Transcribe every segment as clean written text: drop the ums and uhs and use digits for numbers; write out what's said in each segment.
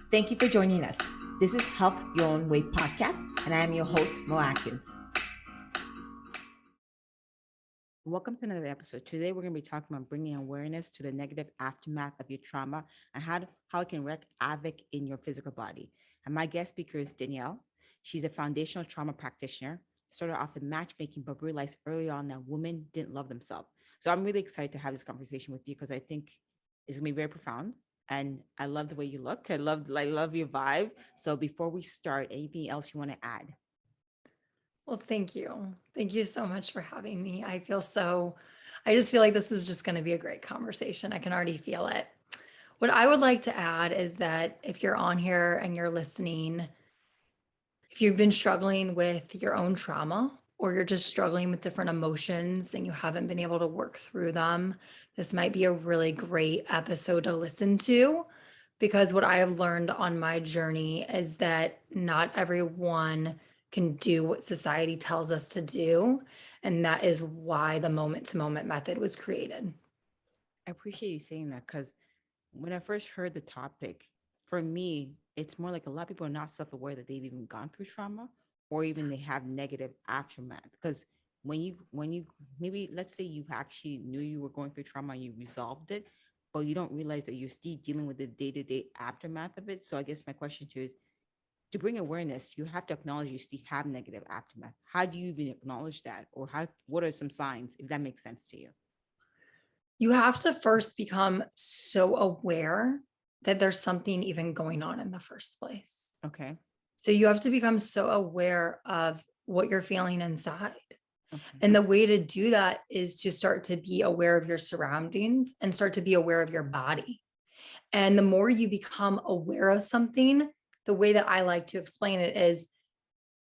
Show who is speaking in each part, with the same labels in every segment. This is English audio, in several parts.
Speaker 1: Thank you for joining us. This is Health Your Own Way podcast, and I am your host, Akins. Welcome to another episode. Today, we're going to be talking about bringing awareness to the negative aftermath of your trauma and how it can wreak havoc in your physical body. And my guest speaker is Danielle. She's a foundational trauma practitioner, started off in matchmaking, but realized early on that women didn't love themselves. So I'm really excited to have this conversation with you because I think it's going to be very profound. And I love the way you look. I love your vibe. So before we start, anything else you want to add?
Speaker 2: Well, thank you. Thank you so much for having me. I just feel like this is just going to be a great conversation. I can already feel it. What I would like to add is that if you're on here and you're listening, if you've been struggling with your own trauma or you're just struggling with different emotions and you haven't been able to work through them, this might be a really great episode to listen to, because what I have learned on my journey is that not everyone can do what society tells us to do. And that is why the moment-to-moment method was created.
Speaker 1: I appreciate you saying that because when I first heard the topic, for me, it's more like a lot of people are not self-aware that they've even gone through trauma or even they have negative aftermath. Because when you maybe let's say you actually knew you were going through trauma and you resolved it, but you don't realize that you're still dealing with the day-to-day aftermath of it. So I guess my question to you is, to bring awareness, you have to acknowledge you still have negative aftermath. How do you even acknowledge that? Or what are some signs, if that makes sense to you?
Speaker 2: You have to first become so aware that there's something even going on in the first place.
Speaker 1: Okay.
Speaker 2: So you have to become so aware of what you're feeling inside.
Speaker 1: Okay.
Speaker 2: And the way to do that is to start to be aware of your surroundings and start to be aware of your body. And the more you become aware of something, the way that I like to explain it is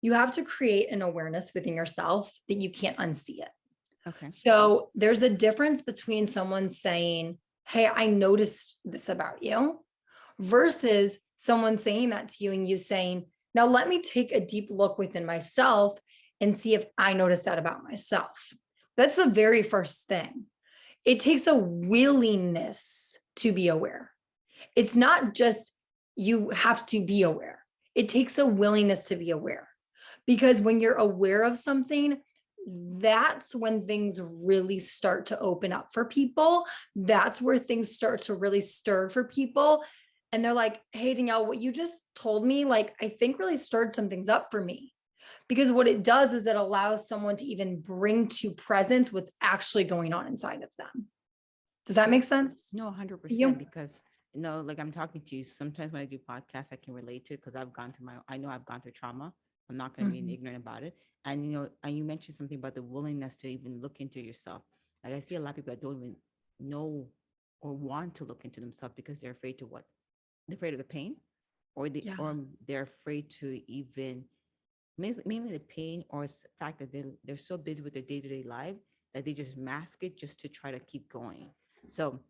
Speaker 2: you have to create an awareness within yourself that you can't unsee it.
Speaker 1: Okay.
Speaker 2: So there's a difference between someone saying, "Hey, I noticed this about you," versus someone saying that to you and you saying, "Now let me take a deep look within myself and see if I notice that about myself." That's the very first thing. It takes a willingness to be aware. It's not just you have to be aware. It takes a willingness to be aware. Because when you're aware of something, that's when things really start to open up for people. That's where things start to really stir for people. And they're like, "Hey, Danielle, what you just told me, like, I think really stirred some things up for me." Because what it does is it allows someone to even bring to presence what's actually going on inside of them. Does that make sense?
Speaker 1: No, 100%. Because like I'm talking to you. Sometimes when I do podcasts, I can relate to it because I know I've gone through trauma. I'm not going to be ignorant about it. And and you mentioned something about the willingness to even look into yourself. Like I see a lot of people that don't even know or want to look into themselves because they're afraid to what? They're afraid of the pain, or they're afraid to even mainly the pain or the fact that they're so busy with their day-to-day life that they just mask it just to try to keep going. So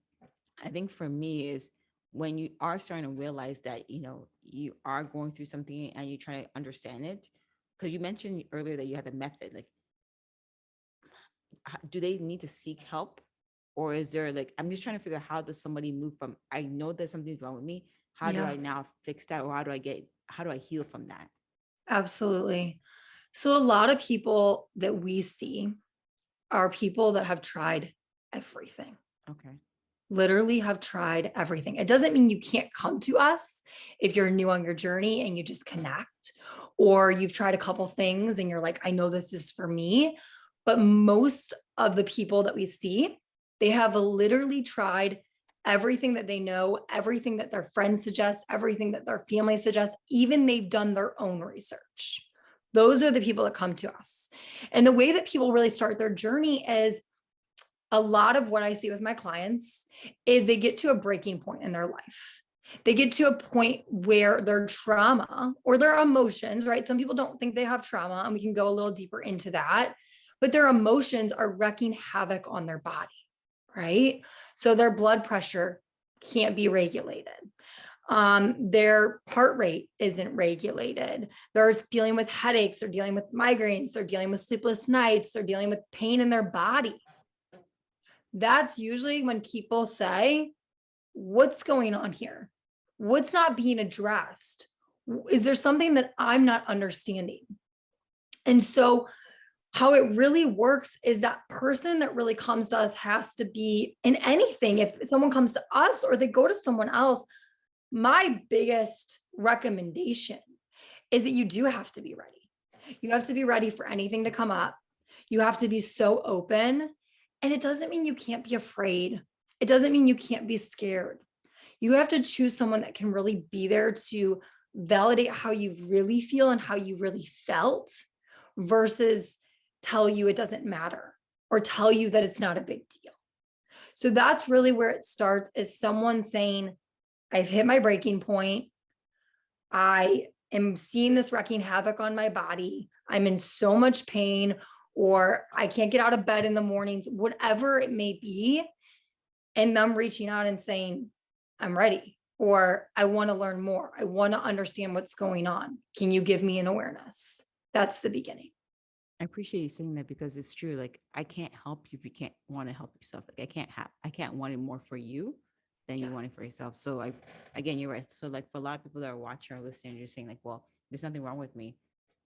Speaker 1: I think for me is when you are starting to realize that, you are going through something and you try to understand it, because you mentioned earlier that you have a method, like, do they need to seek help? Or is there like, I'm just trying to figure out how does somebody move from, I know that something's wrong with me. How do I now fix that? Or how do I heal from that?
Speaker 2: Absolutely. So a lot of people that we see are people that have tried everything.
Speaker 1: Okay.
Speaker 2: Literally have tried everything. It doesn't mean you can't come to us if you're new on your journey and you just connect, or you've tried a couple things and you're like, "I know this is for me." But most of the people that we see, they have literally tried everything that they know, everything that their friends suggest, everything that their family suggests, even they've done their own research. Those are the people that come to us. And the way that people really start their journey is, a lot of what I see with my clients is they get to a breaking point in their life. They get to a point where their trauma or their emotions, right? Some people don't think they have trauma, and we can go a little deeper into that, but their emotions are wreaking havoc on their body, right? So their blood pressure can't be regulated. Their heart rate isn't regulated. They're dealing with headaches, they're dealing with migraines, they're dealing with sleepless nights, they're dealing with pain in their body. That's usually when people say, "What's going on here?" What's not being addressed? Is there something that I'm not understanding? And so how it really works is that person that really comes to us has to be in anything. If someone comes to us or they go to someone else, my biggest recommendation is that you do have to be ready. You have to be ready for anything to come up. You have to be so open. And it doesn't mean you can't be afraid. It doesn't mean you can't be scared. You have to choose someone that can really be there to validate how you really feel and how you really felt versus tell you it doesn't matter or tell you that it's not a big deal. So that's really where it starts, is someone saying, I've hit my breaking point. I am seeing this wreaking havoc on my body. I'm in so much pain, or I can't get out of bed in the mornings, whatever it may be. And them reaching out and saying, I'm ready, or I want to learn more. I want to understand what's going on. Can you give me an awareness? That's the beginning.
Speaker 1: I appreciate you saying that because it's true. Like, I can't help you if you can't want to help yourself. Like, I can't want it more for you than you want
Speaker 2: Yes.
Speaker 1: it for yourself. So again, you're right. So like for a lot of people that are watching or listening, you're saying like, well, there's nothing wrong with me.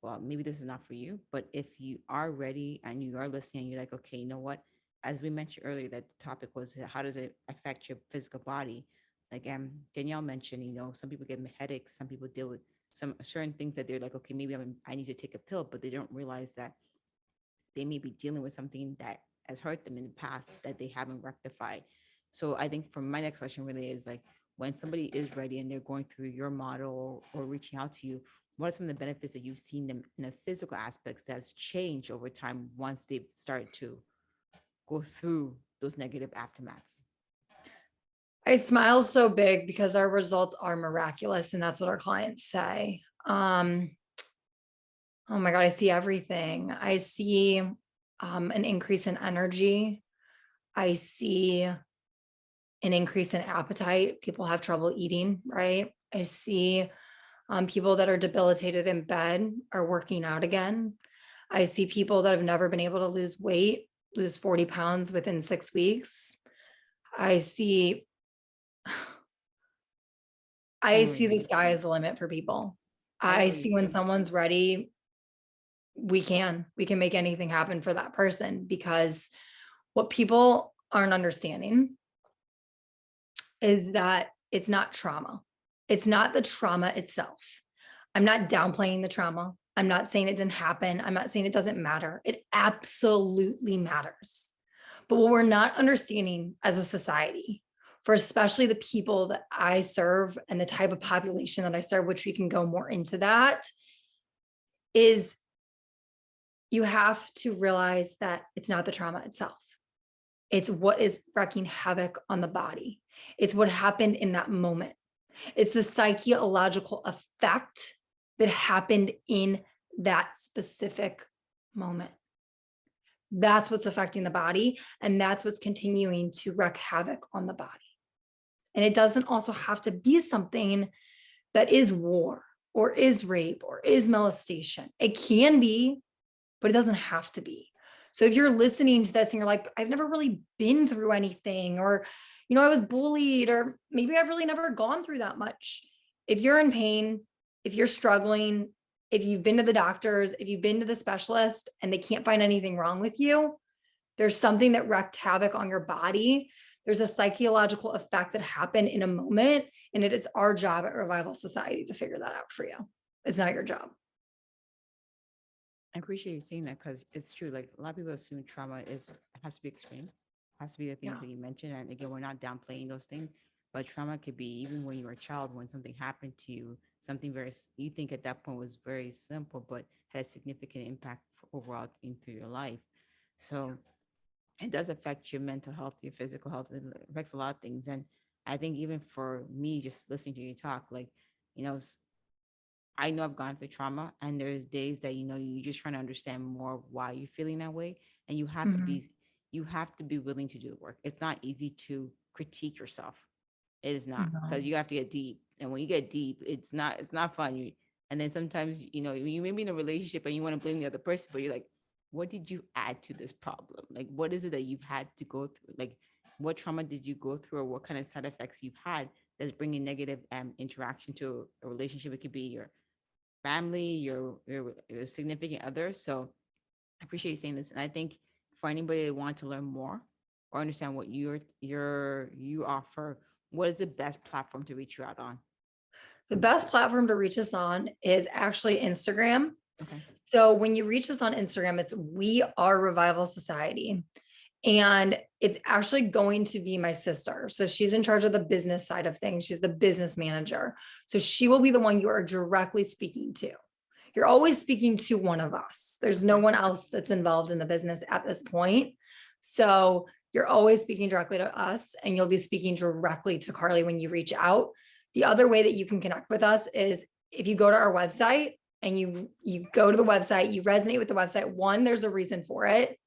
Speaker 1: Well, maybe this is not for you. But if you are ready and you are listening, you're like, okay, you know what? As we mentioned earlier, that the topic was how does it affect your physical body? Like Danielle mentioned, some people get headaches, some people deal with some certain things that they're like, okay, maybe I need to take a pill, but they don't realize that they may be dealing with something that has hurt them in the past that they haven't rectified. So I think for my next question really is like, when somebody is ready and they're going through your model or reaching out to you, what are some of the benefits that you've seen them in a physical aspects that's changed over time once they start to go through those negative aftermaths?
Speaker 2: I smile so big because our results are miraculous, and that's what our clients say. Oh my God, I see everything. I see an increase in energy. I see an increase in appetite. People have trouble eating, right? I see people that are debilitated in bed are working out again. I see people that have never been able to lose weight, lose 40 pounds within 6 weeks. I see, I see the
Speaker 1: Unreal.
Speaker 2: sky as the limit for people.
Speaker 1: I know
Speaker 2: I
Speaker 1: what you're
Speaker 2: see when
Speaker 1: saying.
Speaker 2: someone's ready, we can make anything happen for that person, because what people aren't understanding is that it's not trauma. It's not the trauma itself. I'm not downplaying the trauma. I'm not saying it didn't happen. I'm not saying it doesn't matter. It absolutely matters. But what we're not understanding as a society, for especially the people that I serve and the type of population that I serve, which we can go more into that, is you have to realize that it's not the trauma itself. It's what is wreaking havoc on the body. It's what happened in that moment. It's the psychological effect that happened in that specific moment. That's what's affecting the body, and that's what's continuing to wreak havoc on the body. And it doesn't also have to be something that is war or is rape or is molestation. It can be, but it doesn't have to be. So if you're listening to this and you're like, I've never really been through anything, or, I was bullied, or maybe I've really never gone through that much. If you're in pain, if you're struggling, if you've been to the doctors, if you've been to the specialist and they can't find anything wrong with you, there's something that wreaked havoc on your body. There's a psychological effect that happened in a moment, and it is our job at Revival Society to figure that out for you. It's not your job.
Speaker 1: I appreciate you saying that because it's true. Like a lot of people assume trauma has to be extreme, has to be the things
Speaker 2: Yeah.
Speaker 1: that you mentioned. And again, we're not downplaying those things, but trauma could be even when you were a child, when something happened to you, something you think at that point was very simple, but had a significant impact overall into your life. So it does affect your mental health, your physical health. It affects a lot of things. And I think even for me, just listening to you talk, like, you know, I know I've gone through trauma, and there's days that you're just trying to understand more why you're feeling that way, and
Speaker 2: Mhm.
Speaker 1: you have to be willing to do the work. It's not easy to critique yourself. It is not, because
Speaker 2: No.
Speaker 1: you have to get deep, and when you get deep, it's not fun. And then sometimes you may be in a relationship and you want to blame the other person, but you're like, what did you add to this problem? Like, what is it that you've had to go through? Like, what trauma did you go through, or what kind of side effects you've had that's bringing negative interaction to a relationship. It could be your family, your significant other. So I appreciate you saying this. And I think for anybody that want to learn more or understand what you offer, what is the best platform to reach you out on?
Speaker 2: The best platform to reach us on is actually Instagram.
Speaker 1: Okay.
Speaker 2: So when you reach us on Instagram, it's We Are Revival Society. And it's actually going to be my sister. So she's in charge of the business side of things. She's the business manager. So she will be the one you are directly speaking to. You're always speaking to one of us. There's no one else that's involved in the business at this point. So you're always speaking directly to us, and you'll be speaking directly to Carly when you reach out. The other way that you can connect with us is if you go to our website and you go to the website, you resonate with the website. One, there's a reason for it.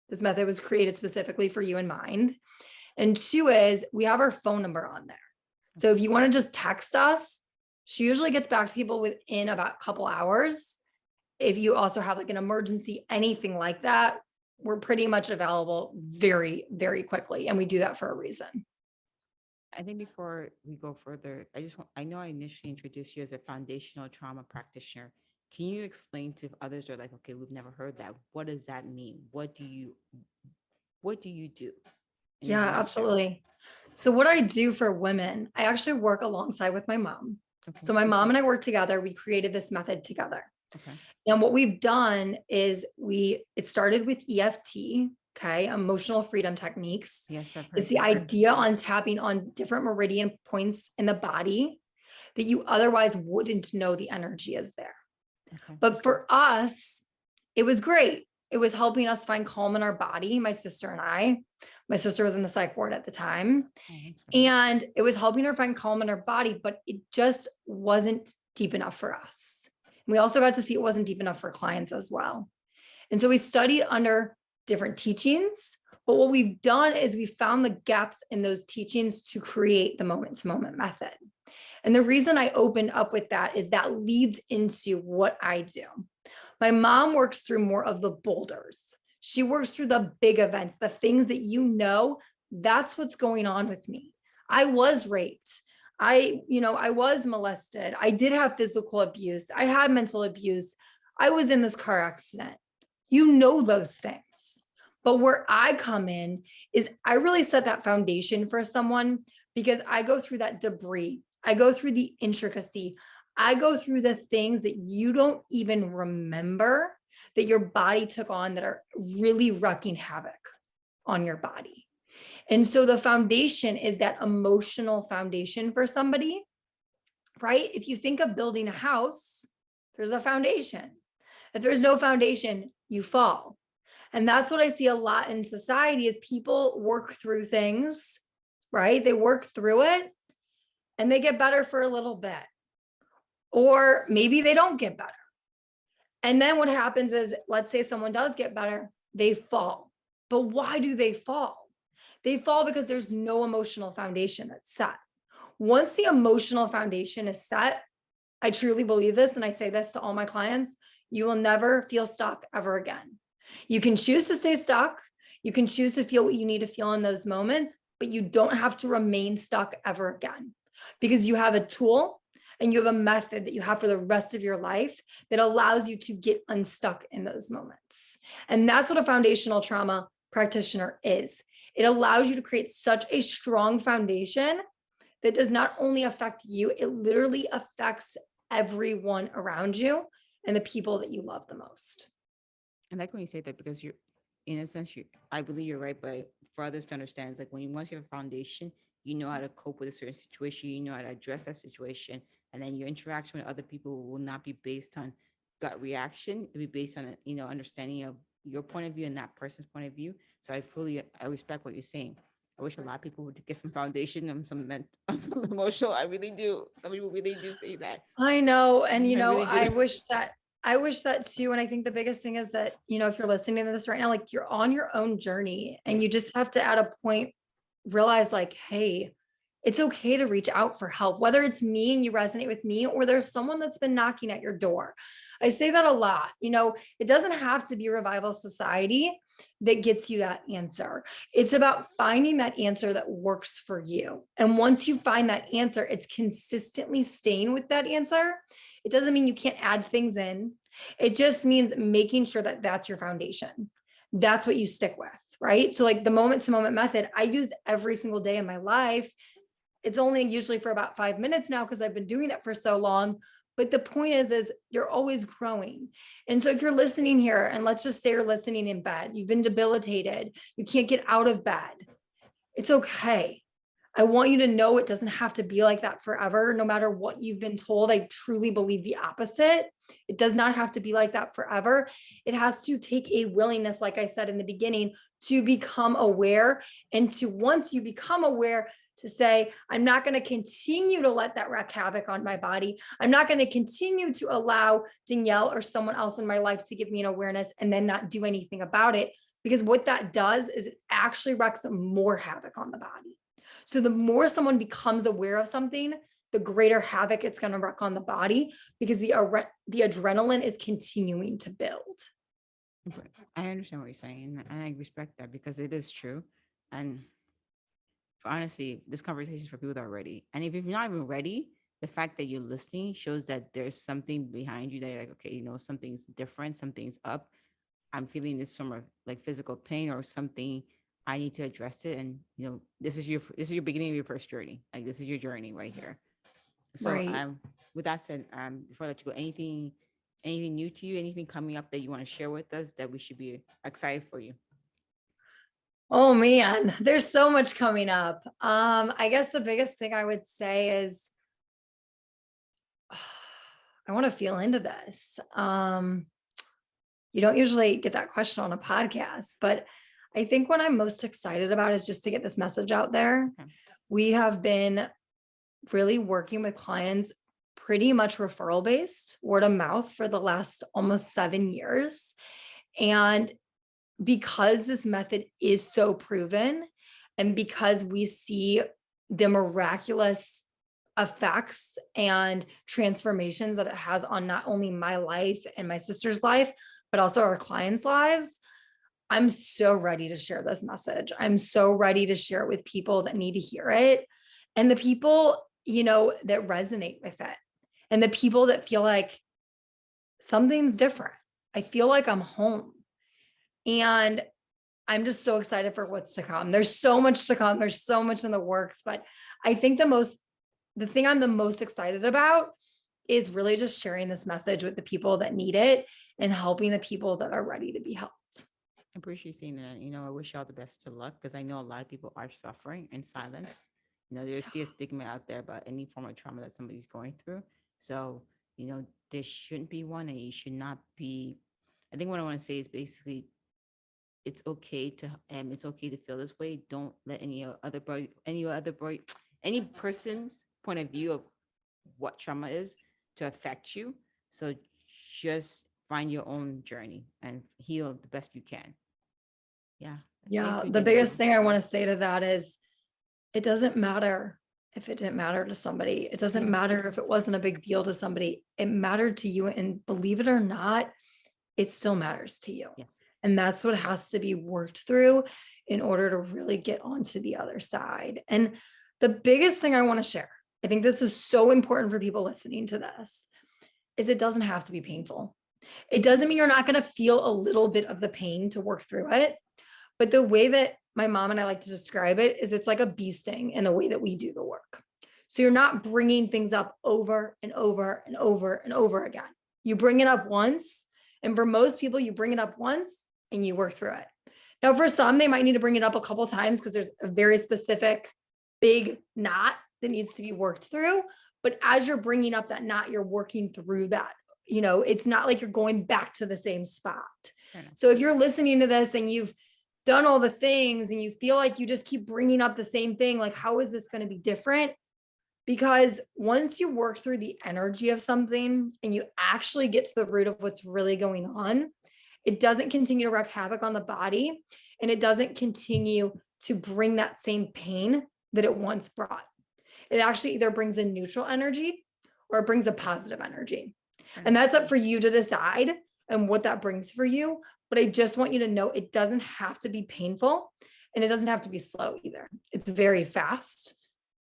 Speaker 2: This method was created specifically for you in mind. And two is we have our phone number on there. So if you want to just text us, she usually gets back to people within about a couple hours. If you also have like an emergency, anything like that, we're pretty much available very, very quickly. And we do that for a reason.
Speaker 1: I think before we go further, I know I initially introduced you as a foundational trauma practitioner. Can you explain to others who are like, okay, we've never heard that. What does that mean? What do you do?
Speaker 2: Yeah, absolutely. So what I do for women, I actually work alongside with my mom.
Speaker 1: Okay.
Speaker 2: So my mom and I work together. We created this method together.
Speaker 1: Okay.
Speaker 2: And what we've done is it started with EFT, okay, emotional freedom techniques.
Speaker 1: Yes, I've heard.
Speaker 2: It's the idea on tapping on different meridian points in the body that you otherwise wouldn't know the energy is there.
Speaker 1: Okay.
Speaker 2: But for us, it was great. It was helping us find calm in our body, my sister and I. My sister was in the psych ward at the time. And it was helping her find calm in her body, but it just wasn't deep enough for us. And we also got to see it wasn't deep enough for clients as well. And so we studied under different teachings, but what we've done is we found the gaps in those teachings to create the moment-to-moment method. And the reason I opened up with that is that leads into what I do. My mom works through more of the boulders. She works through the big events, the things that that's what's going on with me. I was raped. I was molested. I did have physical abuse. I had mental abuse. I was in this car accident. Those things. But where I come in is I really set that foundation for someone because I go through that debris. I go through the intricacy. I go through the things that you don't even remember that your body took on that are really wreaking havoc on your body. And so the foundation is that emotional foundation for somebody, right? If you think of building a house, there's a foundation. If there's no foundation, you fall. And that's what I see a lot in society is people work through things, right? They work through it and they get better for a little bit. Or maybe they don't get better. And then what happens is, let's say someone does get better, they fall. But why do they fall? They fall because there's no emotional foundation that's set. Once the emotional foundation is set, I truly believe this, and I say this to all my clients, you will never feel stuck ever again. You can choose to stay stuck. You can choose to feel what you need to feel in those moments, but you don't have to remain stuck ever again because you have a tool and you have a method that you have for the rest of your life that allows you to get unstuck in those moments. And that's what a foundational trauma practitioner is. It allows you to create such a strong foundation that does not only affect you, it literally affects everyone around you and the people that you love the most.
Speaker 1: I like when you say that because in a sense, I believe you're right, but for others to understand, it's like once you have a foundation, you know how to cope with a certain situation, you know how to address that situation, and then your interaction with other people will not be based on gut reaction. It'll be based on understanding of your point of view and that person's point of view. So I respect what you're saying. I wish a lot of people would get some foundation and some emotional. I really do. Some people really do say that.
Speaker 2: I know. And,
Speaker 1: really
Speaker 2: I wish that too. And I think the biggest thing is that, if you're listening to this right now, like you're on your own journey and you just have to at a point realize like, hey, it's okay to reach out for help, whether it's me and you resonate with me, or there's someone that's been knocking at your door. I say that a lot, it doesn't have to be Revival Society. that gets you that answer. It's about finding that answer that works for you. And once you find that answer, it's consistently staying with that answer. It doesn't mean you can't add things in. It just means making sure that that's your foundation. That's what you stick with, right? So like the moment to moment method, I use every single day in my life. It's only usually for about 5 minutes now because I've been doing it for so long. But the point is you're always growing. And so if you're listening here, and let's just say you're listening in bed, you've been debilitated, you can't get out of bed. It's okay. I want you to know it doesn't have to be like that forever. No matter what you've been told, I truly believe the opposite. It does not have to be like that forever. It has to take a willingness, like I said in the beginning, to become aware. And to once you become aware, to say, I'm not going to continue to let that wreak havoc on my body. I'm not going to continue to allow Danielle or someone else in my life to give me an awareness and then not do anything about it. Because what that does is it actually wreaks more havoc on the body. So the more someone becomes aware of something, the greater havoc it's going to wreak on the body, because the adrenaline is continuing to build.
Speaker 1: I understand what you're saying, and I respect that because it is true. And honestly, this conversation is for people that are ready. And if you're not even ready, the fact that you're listening shows that there's something behind you that you're like, okay, you know, something's different, something's up. I'm feeling this from a like physical pain or something. I need to address it. And you know, this is your beginning of your first journey. Like this is your journey right here. So
Speaker 2: Right.
Speaker 1: with that said, before I let you go, anything new to you, anything coming up that you want to share with us that we should be excited for you?
Speaker 2: Oh man, there's so much coming up. I guess the biggest thing I would say is I want to feel into this. You don't usually get that question on a podcast, but I think what I'm most excited about is just to get this message out there.
Speaker 1: Okay.
Speaker 2: We have been really working with clients pretty much referral based, word of mouth for the last almost 7 years. And because this method is so proven, and because we see the miraculous effects and transformations that it has on not only my life and my sister's life, but also our clients' lives, I'm so ready to share this message. I'm so ready to share it with people that need to hear it, and the people, you know, that resonate with it, and the people that feel like something's different. I feel like I'm home. And I'm just so excited for what's to come. There's so much to come. There's so much in the works, but I think the thing I'm the most excited about is really just sharing this message with the people that need it and helping the people that are ready to be helped.
Speaker 1: I appreciate seeing that. You know, I wish y'all the best of luck because I know a lot of people are suffering in silence. You know, there's still stigma out there about any form of trauma that somebody's going through. So, you know, there shouldn't be one, and you should not be. I think what I want to say is basically it's okay to feel this way. Don't let any person's point of view of what trauma is to affect you. So just find your own journey and heal the best you can. Yeah. Thank
Speaker 2: Yeah.
Speaker 1: you,
Speaker 2: The
Speaker 1: Danielle.
Speaker 2: biggest thing I want to say to that is it doesn't matter if it didn't matter to somebody. It doesn't
Speaker 1: Yes.
Speaker 2: matter if it wasn't a big deal to somebody. It mattered to you. And believe it or not, it still matters to you.
Speaker 1: Yes.
Speaker 2: And that's what has to be worked through in order to really get onto the other side. And the biggest thing I want to share, I think this is so important for people listening to this, is it doesn't have to be painful. It doesn't mean you're not going to feel a little bit of the pain to work through it. But the way that my mom and I like to describe it is it's like a bee sting in the way that we do the work. So you're not bringing things up over and over and over and over again. You bring it up once. And for most people, you bring it up once and you work through it. Now, for some, they might need to bring it up a couple of times because there's a very specific big knot that needs to be worked through. But as you're bringing up that knot, you're working through that. You know, it's not like you're going back to the same spot. So if you're listening to this and you've done all the things and you feel like you just keep bringing up the same thing, like, how is this going to be different? Because once you work through the energy of something and you actually get to the root of what's really going on, it doesn't continue to wreak havoc on the body, and it doesn't continue to bring that same pain that it once brought. It actually either brings a neutral energy or it brings a positive energy. And that's up for you to decide. and what that brings for you. But I just want you to know it doesn't have to be painful and it doesn't have to be slow either. It's very fast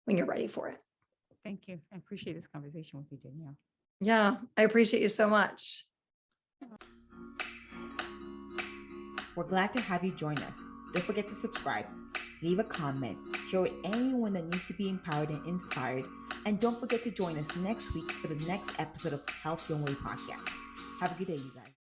Speaker 2: when you're ready for it.
Speaker 1: Thank you. I appreciate this conversation with you, Danielle.
Speaker 2: Yeah, I appreciate you so much.
Speaker 3: We're glad to have you join us. Don't forget to subscribe, leave a comment, share with anyone that needs to be empowered and inspired, and don't forget to join us next week for the next episode of Health Your Way Podcast. Have a good day, you guys.